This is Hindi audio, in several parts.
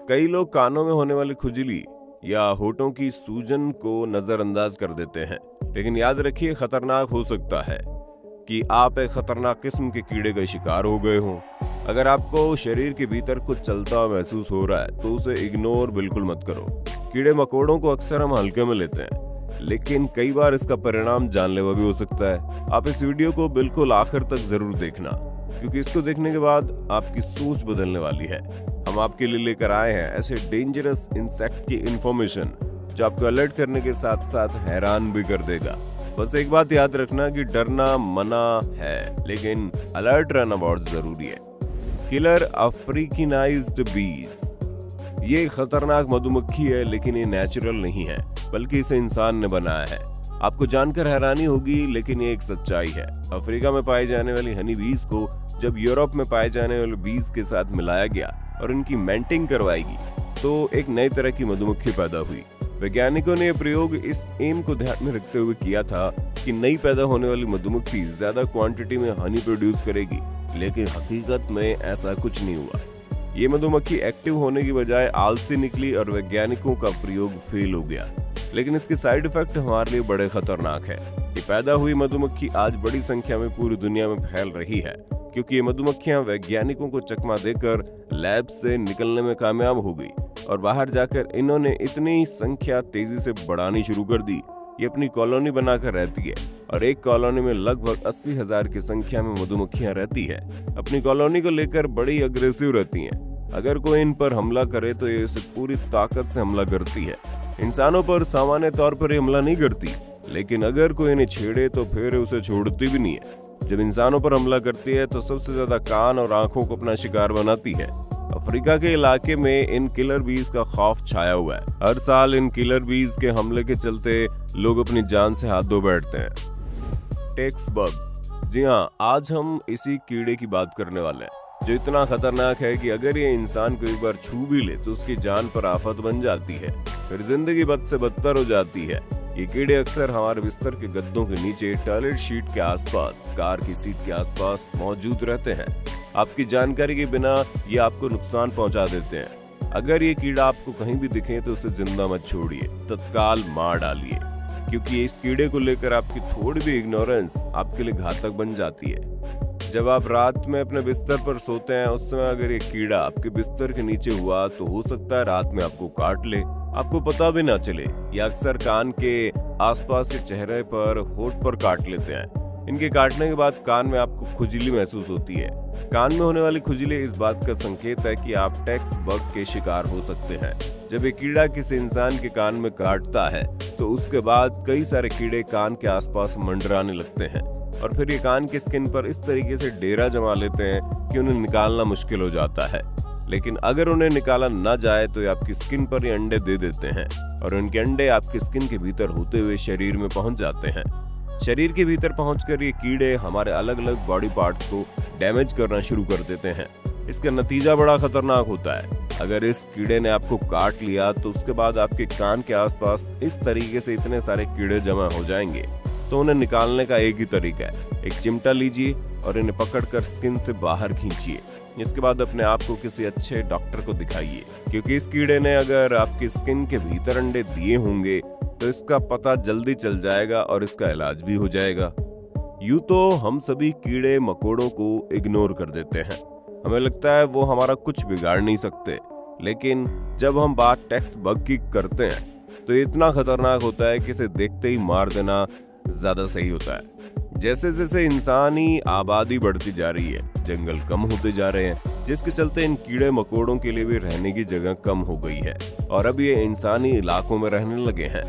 कई लोग कानों में होने वाली खुजली या होठों की सूजन को नजरअंदाज कर देते हैं, लेकिन याद रखिए खतरनाक हो सकता है कि आप एक खतरनाक किस्म के कीड़े का शिकार हो गए हों। अगर आपको शरीर के भीतर कुछ चलता हुआ महसूस हो रहा है तो उसे इग्नोर बिल्कुल मत करो। कीड़े मकोड़ों को अक्सर हम हल्के में लेते हैं, लेकिन कई बार इसका परिणाम जानलेवा भी हो सकता है। आप इस वीडियो को बिल्कुल आखिर तक जरूर देखना, क्योंकि इसको देखने के बाद आपकी सोच बदलने वाली है। हम आपके लिए लेकर आए हैं ऐसे डेंजरस इंसेक्ट की इंफॉर्मेशन जो आपको अलर्ट करने के साथ साथ हैरान भी कर देगा। बस एक बात याद रखना कि डरना मना है, लेकिन अलर्ट रहना बहुत जरूरी है। किलर अफ्रीकनाइज्ड बीज। ये खतरनाक मधुमक्खी है, लेकिन ये नेचुरल नहीं है, बल्कि इसे इंसान ने बनाया है। आपको जानकर हैरानी होगी, लेकिन ये एक सच्चाई है। अफ्रीका में पाई जाने वाली हनी बीज को जब यूरोप में पाए जाने वाले बीज के साथ मिलाया गया और उनकी मेंटिंग करवाएगी तो एक नई तरह की मधुमक्खी पैदा हुई। वैज्ञानिकों ने यह प्रयोग इस एम को ध्यान में रखते हुए किया था कि नई पैदा होने वाली मधुमक्खी ज्यादा क्वांटिटी में हनी प्रोड्यूस करेगी, लेकिन हकीकत में ऐसा कुछ नहीं हुआ। ये मधुमक्खी एक्टिव होने की बजाय आलसी निकली और वैज्ञानिकों का प्रयोग फेल हो गया। लेकिन इसके साइड इफेक्ट हमारे लिए बड़े खतरनाक है। ये पैदा हुई मधुमक्खी आज बड़ी संख्या में पूरी दुनिया में फैल रही है, क्योंकि ये मधुमक्खियां वैज्ञानिकों को चकमा देकर लैब से निकलने में कामयाब हो गई और बाहर जाकर इन्होंने इतनी संख्या तेजी से बढ़ानी शुरू कर दी। ये अपनी कॉलोनी बनाकर रहती है और एक कॉलोनी में लगभग 80,000 की संख्या में मधुमक्खियां रहती है। अपनी कॉलोनी को लेकर बड़ी अग्रेसिव रहती हैं। अगर कोई इन पर हमला करे तो ये इसे पूरी ताकत से हमला करती है। इंसानों पर सामान्य तौर पर ये हमला नहीं करती, लेकिन अगर कोई इन्हें छेड़े तो फिर उसे छोड़ती भी नहीं है। जब इंसानों पर हमला करती है तो सबसे ज्यादा कान और आंखों को अपना शिकार बनाती है। अफ्रीका के इलाके में इन किलर बीज का खौफ छाया हुआ है। हर साल इन किलर बीज के हमले के चलते लोग अपनी जान से हाथ धो बैठते हैं। Takes bug. जी हाँ, आज हम इसी कीड़े की बात करने वाले हैं, जो इतना खतरनाक है कि अगर ये इंसान को एक बार छू भी ले तो उसकी जान पर आफत बन जाती है, फिर जिंदगी बद से बदतर हो जाती है। ये कीड़े अक्सर हमारे बिस्तर के गद्दों के नीचे, टॉयलेट शीट के आसपास, कार की सीट के आसपास मौजूद रहते हैं। आपकी जानकारी के बिना ये आपको नुकसान पहुंचा देते हैं। अगर ये कीड़ा आपको कहीं भी दिखे तो उसे जिंदा मत छोड़िए, तत्काल मार डालिए, क्योंकि इस कीड़े को लेकर आपकी थोड़ी भी इग्नोरेंस आपके लिए घातक बन जाती है। जब आप रात में अपने बिस्तर पर सोते हैं, उस समय अगर ये कीड़ा आपके बिस्तर के नीचे हुआ तो हो सकता है रात में आपको काट ले, आपको पता भी ना चले। या अक्सर कान के आसपास के चेहरे पर, होठ पर काट लेते हैं। इनके काटने के बाद कान में आपको खुजली महसूस होती है। कान में होने वाली खुजली इस बात का संकेत है कि आप टेक्स बग के शिकार हो सकते हैं। जब एक कीड़ा किसी इंसान के कान में काटता है तो उसके बाद कई सारे कीड़े कान के आसपास मंडराने लगते हैं और फिर ये कान की स्किन पर इस तरीके से डेरा जमा लेते हैं कि उन्हें निकालना मुश्किल हो जाता है। लेकिन अगर उन्हें निकाला न जाए तो ये आपकी स्किन पर ये अंडे दे देते हैं और उनके अंडे आपकी स्किन के भीतर होते हुए शरीर में पहुंच जाते हैं। शरीर के भीतर पहुंचकर ये कीड़े हमारे अलग अलग बॉडी पार्ट्स को डैमेज करना शुरू कर देते हैं। इसका नतीजा बड़ा खतरनाक होता है। अगर इस कीड़े ने आपको काट लिया तो उसके बाद आपके कान के आसपास इस तरीके से इतने सारे कीड़े जमा हो जाएंगे, तो उन्हें निकालने का एक ही तरीका है। एक चिमटा लीजिए और इन्हें पकड़कर स्किन से बाहर खींचिए। इसके बाद अपने आप को किसी अच्छे डॉक्टर को दिखाइए, क्योंकि इस कीड़े ने अगर आपकी स्किन के भीतर अंडे दिए होंगे तो इसका पता जल्दी चल जाएगा और इसका इलाज भी हो जाएगा। यूं तो हम सभी कीड़े मकोड़ों को इग्नोर कर देते हैं। हमें लगता है वो हमारा कुछ बिगाड़ नहीं सकते, लेकिन जब हम बात टेक्स बग की करते हैं तो ये इतना खतरनाक होता है कि इसे देखते ही मार देना ज्यादा सही होता है। जैसे जैसे इंसानी आबादी बढ़ती जा रही है, जंगल कम होते जा रहे हैं, जिसके चलते इन कीड़े मकोड़ों के लिए भी रहने की जगह कम हो गई है और अब ये इंसानी इलाकों में रहने लगे हैं।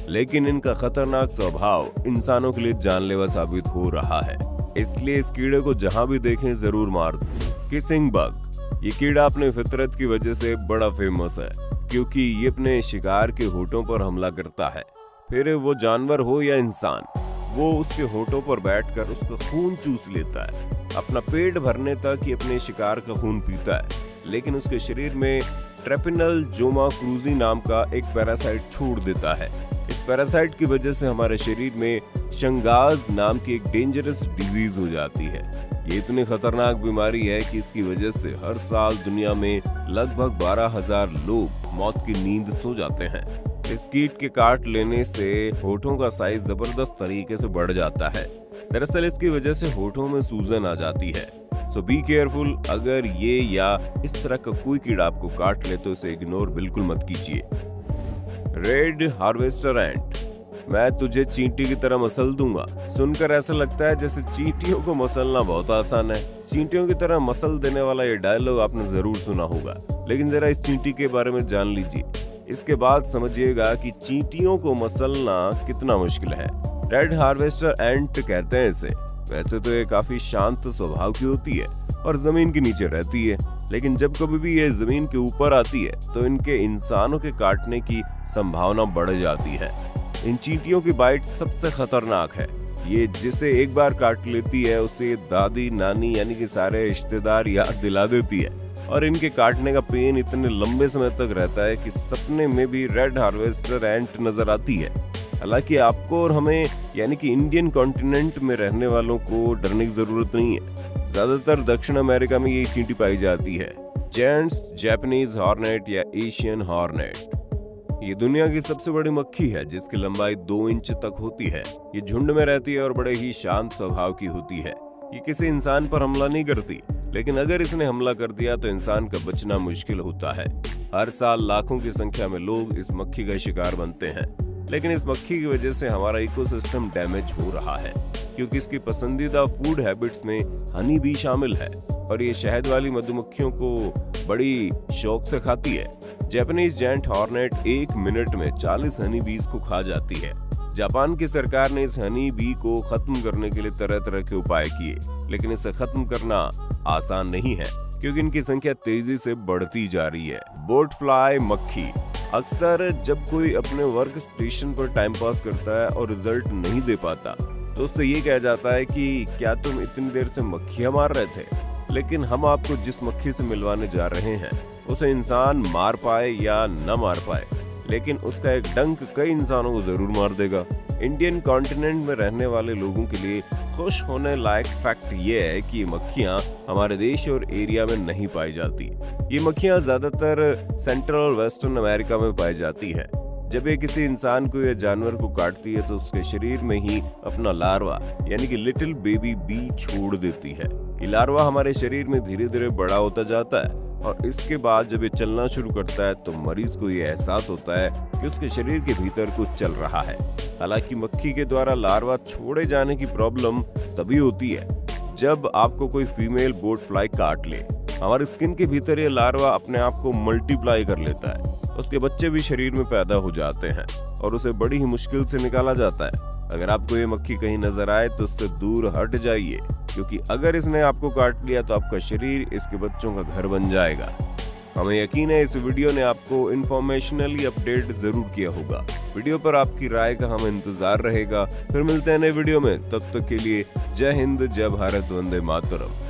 लेकिन इनका खतरनाक स्वभाव इंसानों के लिए जानलेवा साबित हो रहा है, इसलिए इस कीड़े को जहां भी देखें जरूर मार दो। Kissing bug. ये कीड़ा अपने फितरत की वजह से बड़ा फेमस है, क्योंकि ये अपने शिकार के होठों पर हमला करता है। फिर वो जानवर हो या इंसान, वो उसके होठों पर बैठकर उसका खून चूस लेता है। अपना पेट भरने तक ये अपने शिकार का खून पीता है, लेकिन उसके शरीर में ट्रेपिनोजोमा क्रूजी नाम का एक पैरासाइट छोड़ देता है। इस पैरासाइट की वजह से हमारे शरीर में शंगाज नाम की एक डेंजरस डिजीज हो जाती है। ये इतनी खतरनाक बीमारी है कि इसकी वजह से हर साल दुनिया में लगभग 12,000 लोग मौत की नींद सो जाते हैं। इस कीट के काट लेने से होठों का साइज जबरदस्त तरीके से बढ़ जाता है। दरअसल इसकी वजह से होठों में सूजन आ जाती है। सो बी केयरफुल, अगर ये या इस तरह का कोई कीड़ा आपको काट ले तो इसे इग्नोर बिल्कुल मत कीजिए। रेड हार्वेस्टर एंट, मैं तुझे चींटी की तरह मसल दूंगा। सुनकर ऐसा लगता है जैसे चींटियों को मसलना बहुत आसान है। चींटियों की तरह मसल देने वाला ये डायलॉग आपने जरूर सुना होगा, लेकिन जरा इस चींटी के बारे में जान लीजिए। इसके बाद समझिएगा कि चींटियों को मसलना कितना मुश्किल है। रेड हार्वेस्टर एंट कहते हैं इसे। वैसे तो ये काफी शांत स्वभाव की होती है और जमीन के नीचे रहती है, लेकिन जब कभी भी ये जमीन के ऊपर आती है तो इनके इंसानों के काटने की संभावना बढ़ जाती है। इन चींटियों की बाइट सबसे खतरनाक है। ये जिसे एक बार काट लेती है उसे दादी नानी यानी कि सारे रिश्तेदार याद दिला देती है, और इनके काटने का पेन इतने लंबे समय तक रहता है कि सपने में भी रेड हार्वेस्टर एंट नजर आती है। हालांकि आपको और हमें यानी कि इंडियन कॉन्टिनेंट में रहने वालों को डरने की जरूरत नहीं है। ज्यादातर दक्षिण अमेरिका में ये चींटी पाई जाती है, जेंट्स जापानीज हॉर्नेट या एशियन हॉर्नेट। ये दुनिया की सबसे बड़ी मक्खी है जिसकी लंबाई 2 इंच तक होती है। ये झुंड में रहती है और बड़े ही शांत स्वभाव की होती है। ये किसी इंसान पर हमला नहीं करती, लेकिन अगर इसने हमला कर दिया तो इंसान का बचना मुश्किल होता है। हर साल लाखों की संख्या में लोग इस मक्खी का शिकार बनते हैं, लेकिन इस मक्खी की वजह से हमारा इकोसिस्टम डैमेज हो रहा है, क्योंकि इसकी पसंदीदा फूड हैबिट्स में हनी भी शामिल है और ये शहद वाली मधुमक्खियों को बड़ी शौक से खाती है। जापानीज जेंट हॉर्नेट 1 मिनट में 40 हनी बीज को खा जाती है। जापान की सरकार ने इस हनी बी को खत्म करने के लिए तरह तरह के उपाय किए, लेकिन इसे खत्म करना आसान नहीं है क्योंकि इनकी संख्या तेजी से बढ़ती जा रही है। बोट फ्लाई मक्खी, अक्सर जब कोई अपने वर्क स्टेशन पर टाइम पास करता है और रिजल्ट नहीं दे पाता तो उससे ये कहा जाता है कि क्या तुम इतनी देर से मक्खियां मार रहे थे, लेकिन हम आपको जिस मक्खी से मिलवाने जा रहे हैं उसे इंसान मार पाए या न मार पाए, लेकिन उसका एक डंक कई इंसानों को जरूर मार देगा। इंडियन कॉन्टिनेंट में रहने वाले लोगों के लिए खुश होने लायक फैक्ट ये है कि ये मक्खियां हमारे देश और एरिया में नहीं पाई जाती। ये मक्खियां ज्यादातर सेंट्रल और वेस्टर्न अमेरिका में पाई जाती है। जब ये किसी इंसान को या जानवर को काटती है तो उसके शरीर में ही अपना लार्वा यानी कि लिटिल बेबी बी छोड़ देती है। ये लार्वा हमारे शरीर में धीरे धीरे बड़ा होता जाता है और इसके बाद जब ये चलना शुरू करता है तो मरीज को ये एहसास होता है कि उसके शरीर के भीतर कुछ चल रहा है। हालांकि मक्खी के द्वारा लार्वा छोड़े जाने की प्रॉब्लम तभी होती है जब आपको कोई फीमेल बोट फ्लाई काट ले। हमारी स्किन के भीतर ये लार्वा अपने आप को मल्टीप्लाई कर लेता है, उसके बच्चे भी शरीर में पैदा हो जाते हैं और उसे बड़ी ही मुश्किल से निकाला जाता है। अगर आपको ये मक्खी कहीं नजर आए तो उससे दूर हट जाइए, क्योंकि अगर इसने आपको काट लिया तो आपका शरीर इसके बच्चों का घर बन जाएगा। हमें यकीन है इस वीडियो ने आपको इन्फॉर्मेशनली अपडेट जरूर किया होगा। वीडियो पर आपकी राय का हमें इंतजार रहेगा। फिर मिलते हैं नए वीडियो में, तब तक के लिए जय हिंद, जय भारत, वंदे मातरम।